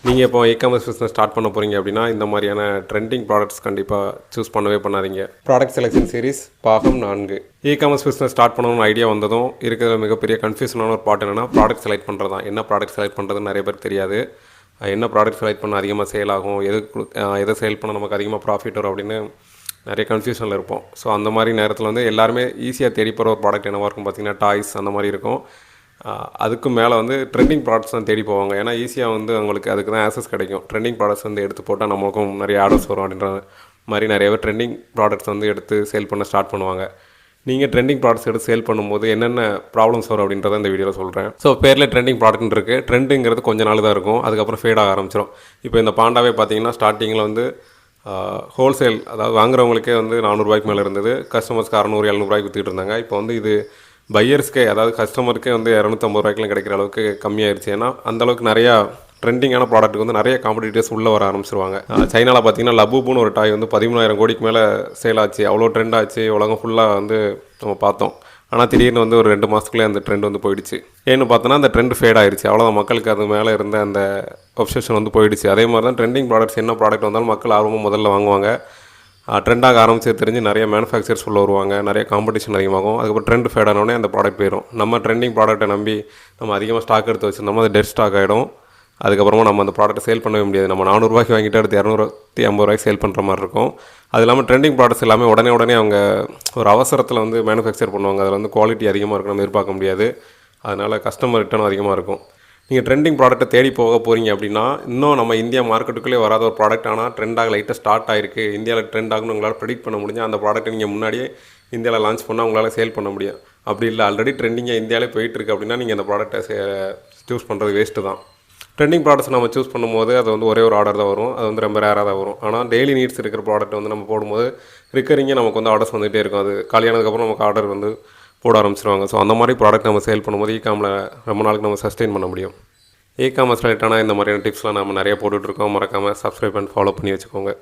நீங்கள் இப்போ e-commerce business start பண்ண போகிறீங்க அப்படின்னா இந்த மாதிரியான ட்ரெண்டிங் ப்ராடக்ட்ஸ் கண்டிப்பாக சூஸ் பண்ணவே பண்ணாதீங்க. ப்ராடக்ட் செலெக்ஷன் சீரிஸ் பாகம் 4. இ-காமர்ஸ் பிஸ்னஸ் ஸ்டார்ட் பண்ணணும்னு ஐடியா வந்ததும் இருக்கிற மிகப்பெரிய கன்ஃபியூஷனான ஒரு பார்ட் என்னென்னா ப்ராடக்ட் செலக்ட் பண்ணுறது தான். என்ன ப்ராடக்ட் செலக்ட் பண்ணுறதுன்னு நிறைய பேர் தெரியாது. என்ன ப்ராடக்ட் செலக்ட் பண்ண அதிகமாக சேல் ஆகும், எதை சேல் பண்ண நமக்கு அதிகமாக ப்ராஃபிட் வரும் அப்படின்னு நிறைய கன்ஃபியூஷனில் இருப்போம். ஸோ அந்த மாதிரி நேரத்தில் வந்து எல்லாருமே ஈஸியாக தேடி போகிற ஒரு ப்ராடக்ட் என்னவாக இருக்கும் பார்த்திங்கன்னா டாய்ஸ் அந்த மாதிரி இருக்கும். அதுக்கு மேலே வந்து ட்ரெண்டிங் ப்ராடக்ட்ஸ் தான் தேடி போவாங்க. ஏன்னா ஈஸியாக வந்து அவங்களுக்கு அதுக்கு தான் ஆக்சஸ் கிடைக்கும். ட்ரெண்டிங் ப்ராடக்ட்ஸ் வந்து எடுத்து போட்டால் நம்மளுக்கும் நிறைய ஆர்டர்ஸ் வரும் அப்படின்ற மாதிரி நிறைய பேர் ட்ரெண்டிங் ப்ராடக்ட்ஸ் வந்து எடுத்து சேல் பண்ண ஸ்டார்ட் பண்ணுவாங்க. நீங்கள் ட்ரெண்டிங் ப்ராடக்ட்ஸ் எடுத்து சேல் பண்ணும்போது என்னென்ன ப்ராப்ளம்ஸ் வரும் அப்படின்றத இந்த வீடியோவில் சொல்கிறேன். ஸோ பேரில் ட்ரெண்டிங் ப்ராடக்ட் இருக்குது. ட்ரெண்டுங்கிறது கொஞ்ச நாள் தான் இருக்கும், அதுக்கப்புறம் ஃபேட் ஆக ஆரம்பிச்சிடும். இப்போ இந்த பாண்டாவே பார்த்தீங்கன்னா ஸ்டார்டிங்கில் வந்து ஹோல்சேல், அதாவது வாங்குறவங்களுக்கே வந்து 400 ரூபாய்க்கு மேலே இருந்தது. கஸ்டமர்ஸ்க்கு 600 700 ரூபாய்க்கு விற்றுட்டு இருந்தாங்க. இப்போ வந்து இது பையர்ஸ்க்கே, அதாவது கஸ்டமருக்கே வந்து 250 ரூபாய்க்குலாம் கிடைக்கிற அளவுக்கு கம்மியாயிருச்சு. ஏன்னா அந்தளவுக்கு நிறையா ட்ரெண்டிங்கான ப்ராடக்ட்டுக்கு வந்து நிறைய காம்படிட்டர்ஸ் உள்ளே வர ஆரம்பிச்சிருவாங்க. சைனாவில் பார்த்தீங்கன்னா லபுபுன்னு ஒரு டாய் வந்து 13,000 கோடிக்கு மேலே சேல் ஆச்சு. அவ்வளோ ட்ரெண்ட் ஆச்சு, உலகம் ஃபுல்லாக வந்து நம்ம பார்த்தோம். ஆனால் திடீர்னு வந்து ஒரு 2 மாதத்துக்குள்ளே அந்த ட்ரெண்ட் வந்து போயிடுச்சு. ஏன்னு பார்த்தோன்னா அந்த ட்ரெண்ட் ஃபேட் ஆயிடுச்சு. அவ்வளோதான், மக்களுக்கு அது மேலே இருந்த அந்த ஒப்சஷன் வந்து போயிடுச்சு. அதே மாதிரி தான் ட்ரெண்டிங் ப்ராடக்ட்ஸ், என்ன ப்ராடக்ட் வந்தாலும் மக்கள் ஆர்வமாக முதல்ல வாங்குவாங்க. ட்ரெண்டாக ஆரம்பிச்சு தெரிஞ்சு நிறைய மேனுஃபேக்சர்ஸ் உள்ள வருவாங்க, நிறைய காம்படிஷன் அதிகமாகும். அதுக்கப்புறம் ட்ரெண்ட் ஃபேட் ஆனோடனே அந்த ப்ராடக்ட் போயிடும். நம்ம ட்ரெண்டிங் ப்ராடக்ட்டை நம்பி நம்ம அதிகமாக ஸ்டாக் எடுத்து வச்சுருந்தோம்னா அது டெட் ஸ்டாக் ஆகிடும். அதுக்கப்புறமா நம்ம அந்த ப்ராடக்ட்டை சேல் பண்ணவே முடியாது. நம்ம 400 ரூபாய்க்கு வாங்கிட்டு அடுத்து 250 ரூபாய்க்கு சேல் பண்ணுற மாதிரி இருக்கும். அது இல்லாமல் ட்ரெண்டிங் ப்ராடக்ட்ஸ் எல்லாமே உடனே அவங்க ஒரு அவசரத்தில் வந்து மேனுஃபேக்சர் பண்ணுவாங்க. அதில் வந்து குவாலிட்டி அதிகமாக இருக்கும், நம்ம எதிர்பார்க்க முடியாது. அதனால் கஸ்டமர் ரிட்டர்ன் அதிகமாக இருக்கும். நீங்கள் ட்ரெண்டிங் ப்ராடக்ட்டை தேடி போக போகிறீங்க அப்படின்னா, இன்னும் நம்ம இந்தியா மார்க்கெட்டுக்குள்ளே வராத ஒரு ப்ராடக்ட், ஆனால் ட்ரெண்டாக லைட்டாக ஸ்டார்ட் ஆகிருக்கு, இந்தியாவில் ட்ரெண்ட் ஆகுன்னு உங்களால் ப்ரெடிக்ட் பண்ண முடிஞ்சால் அந்த ப்ராடக்ட்டை நீங்கள் முன்னாடியே இந்தியாவில் லான்ச் பண்ணால் உங்களால் சேல் பண்ண முடியும். அப்படி இல்லை, ஆல்ரெடி ட்ரெண்டிங்காக இந்தியாவிலே போயிட்டுருக்கு அப்படின்னா நீங்கள் அந்த ப்ராடக்ட்டை சூஸ் பண்ணுறது வேஸ்ட்டு தான். ட்ரெண்டிங் ப்ராடக்ட்ஸ் நம்ம சூஸ் பண்ணும்போது அது வந்து ஒரே ஒரு ஆர்டர் தான் வரும். அது வந்து ரொம்ப ரேராக தான் வரும். ஆனால் டெய்லி நீட்ஸ் இருக்கிற ப்ராடக்ட் வந்து நம்ம போடும்போது ரிக்கரிங்காக நமக்கு வந்து ஆர்டர்ஸ் வந்துகிட்டே இருக்கும். அது காலியானதுக்கப்புறம் நமக்கு ஆர்டர் வந்து போட ஆரம்பிச்சிருவாங்க. ஸோ அந்த மாதிரி ப்ராடக்ட் நம்ம சேல் பண்ணும்போது இ-காமில் ரொம்ப நாளுக்கு நம்ம சஸ்டெயின் பண்ண முடியும். இ-காமர்ஸ் ரிலேட்டான இந்த மாதிரியான டிப்ஸ்லாம் நம்ம நிறைய போட்டுட்ருக்கோம். மறக்காமல் சப்ஸ்கிரைப் பண்ணி ஃபாலோ பண்ணி வச்சுக்கோங்க.